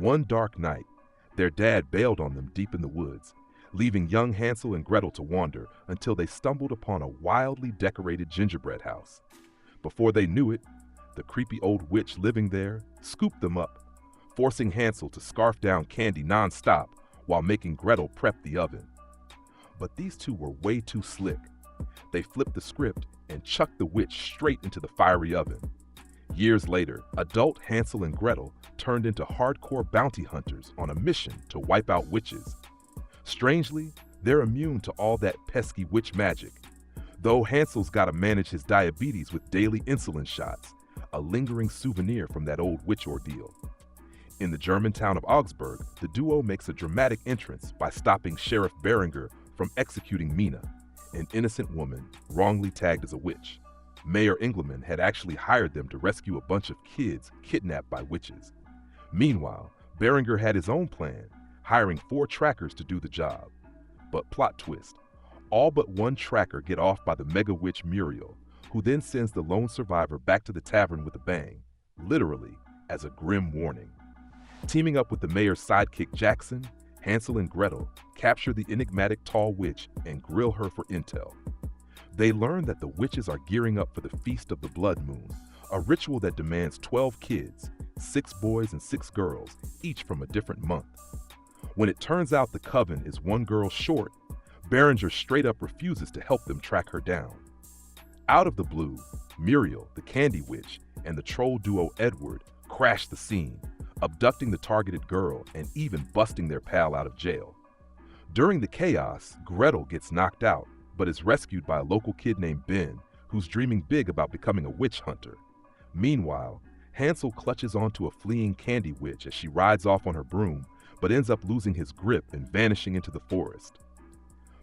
One dark night, their dad bailed on them deep in the woods, leaving young Hansel and Gretel to wander until they stumbled upon a wildly decorated gingerbread house. Before they knew it, the creepy old witch living there scooped them up, forcing Hansel to scarf down candy nonstop while making Gretel prep the oven. But these two were way too slick. They flipped the script and chucked the witch straight into the fiery oven. Years later, adult Hansel and Gretel turned into hardcore bounty hunters on a mission to wipe out witches. Strangely, they're immune to all that pesky witch magic, though Hansel's gotta manage his diabetes with daily insulin shots, a lingering souvenir from that old witch ordeal. In the German town of Augsburg, the duo makes a dramatic entrance by stopping Sheriff Beringer from executing Mina, an innocent woman wrongly tagged as a witch. Mayor Engelman had actually hired them to rescue a bunch of kids kidnapped by witches. Meanwhile, Beringer had his own plan, hiring 4 trackers to do the job. But plot twist, all but one tracker get off by the mega witch Muriel, who then sends the lone survivor back to the tavern with a bang, literally as a grim warning. Teaming up with the mayor's sidekick Jackson, Hansel and Gretel capture the enigmatic tall witch and grill her for intel. They learn that the witches are gearing up for the Feast of the Blood Moon, a ritual that demands 12 kids, 6 boys and 6 girls, each from a different month. When it turns out the coven is one girl short, Beringer straight up refuses to help them track her down. Out of the blue, Muriel, the Candy Witch, and the troll duo Edward crash the scene, abducting the targeted girl and even busting their pal out of jail. During the chaos, Gretel gets knocked out, but is rescued by a local kid named Ben, who's dreaming big about becoming a witch hunter. Meanwhile, Hansel clutches onto a fleeing Candy Witch as she rides off on her broom, but ends up losing his grip and vanishing into the forest.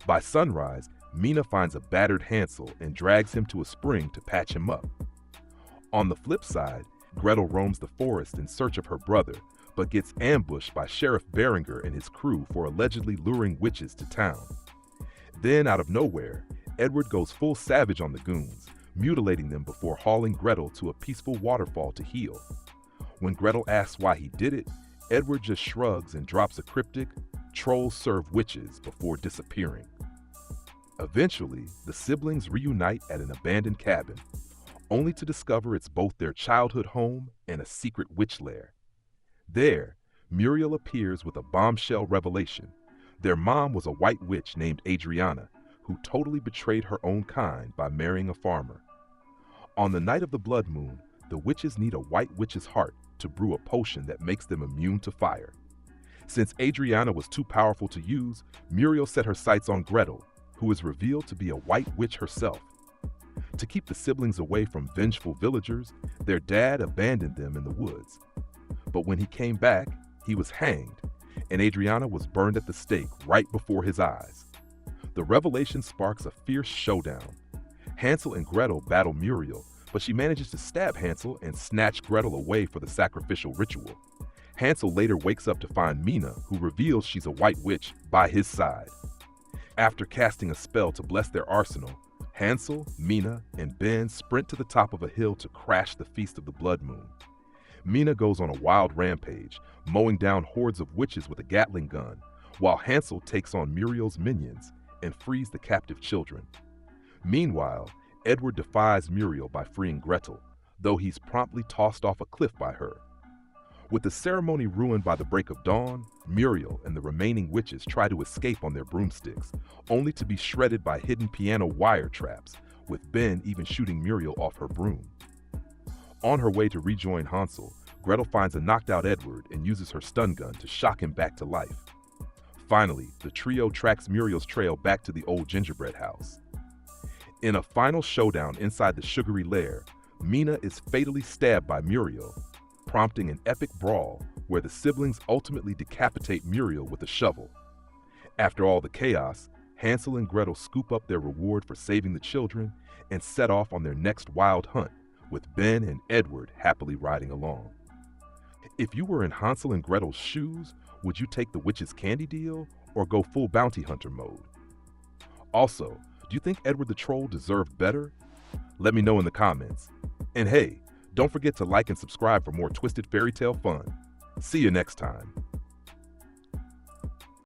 By sunrise, Mina finds a battered Hansel and drags him to a spring to patch him up. On the flip side, Gretel roams the forest in search of her brother, but gets ambushed by Sheriff Beringer and his crew for allegedly luring witches to town. Then, out of nowhere, Edward goes full savage on the goons, mutilating them before hauling Gretel to a peaceful waterfall to heal. When Gretel asks why he did it, Edward just shrugs and drops a cryptic, "Trolls serve witches," before disappearing. Eventually, the siblings reunite at an abandoned cabin, only to discover it's both their childhood home and a secret witch lair. There, Muriel appears with a bombshell revelation. Their mom was a white witch named Adriana, who totally betrayed her own kind by marrying a farmer. On the night of the blood moon, the witches need a white witch's heart to brew a potion that makes them immune to fire. Since Adriana was too powerful to use, Muriel set her sights on Gretel, who is revealed to be a white witch herself. To keep the siblings away from vengeful villagers, their dad abandoned them in the woods. But when he came back, he was hanged, and Adriana was burned at the stake right before his eyes. The revelation sparks a fierce showdown. Hansel and Gretel battle Muriel, but she manages to stab Hansel and snatch Gretel away for the sacrificial ritual. Hansel later wakes up to find Mina, who reveals she's a white witch, by his side. After casting a spell to bless their arsenal, Hansel, Mina, and Ben sprint to the top of a hill to crash the Feast of the Blood Moon. Mina goes on a wild rampage, mowing down hordes of witches with a Gatling gun, while Hansel takes on Muriel's minions and frees the captive children. Meanwhile, Edward defies Muriel by freeing Gretel, though he's promptly tossed off a cliff by her. With the ceremony ruined by the break of dawn, Muriel and the remaining witches try to escape on their broomsticks, only to be shredded by hidden piano wire traps, with Ben even shooting Muriel off her broom. On her way to rejoin Hansel, Gretel finds a knocked-out Edward and uses her stun gun to shock him back to life. Finally, the trio tracks Muriel's trail back to the old gingerbread house. In a final showdown inside the sugary lair, Mina is fatally stabbed by Muriel, prompting an epic brawl where the siblings ultimately decapitate Muriel with a shovel. After all the chaos, Hansel and Gretel scoop up their reward for saving the children and set off on their next wild hunt, with Ben and Edward happily riding along. If you were in Hansel and Gretel's shoes, would you take the witch's candy deal or go full bounty hunter mode? Also, do you think Edward the Troll deserved better? Let me know in the comments. And hey, don't forget to like and subscribe for more twisted fairy tale fun. See you next time.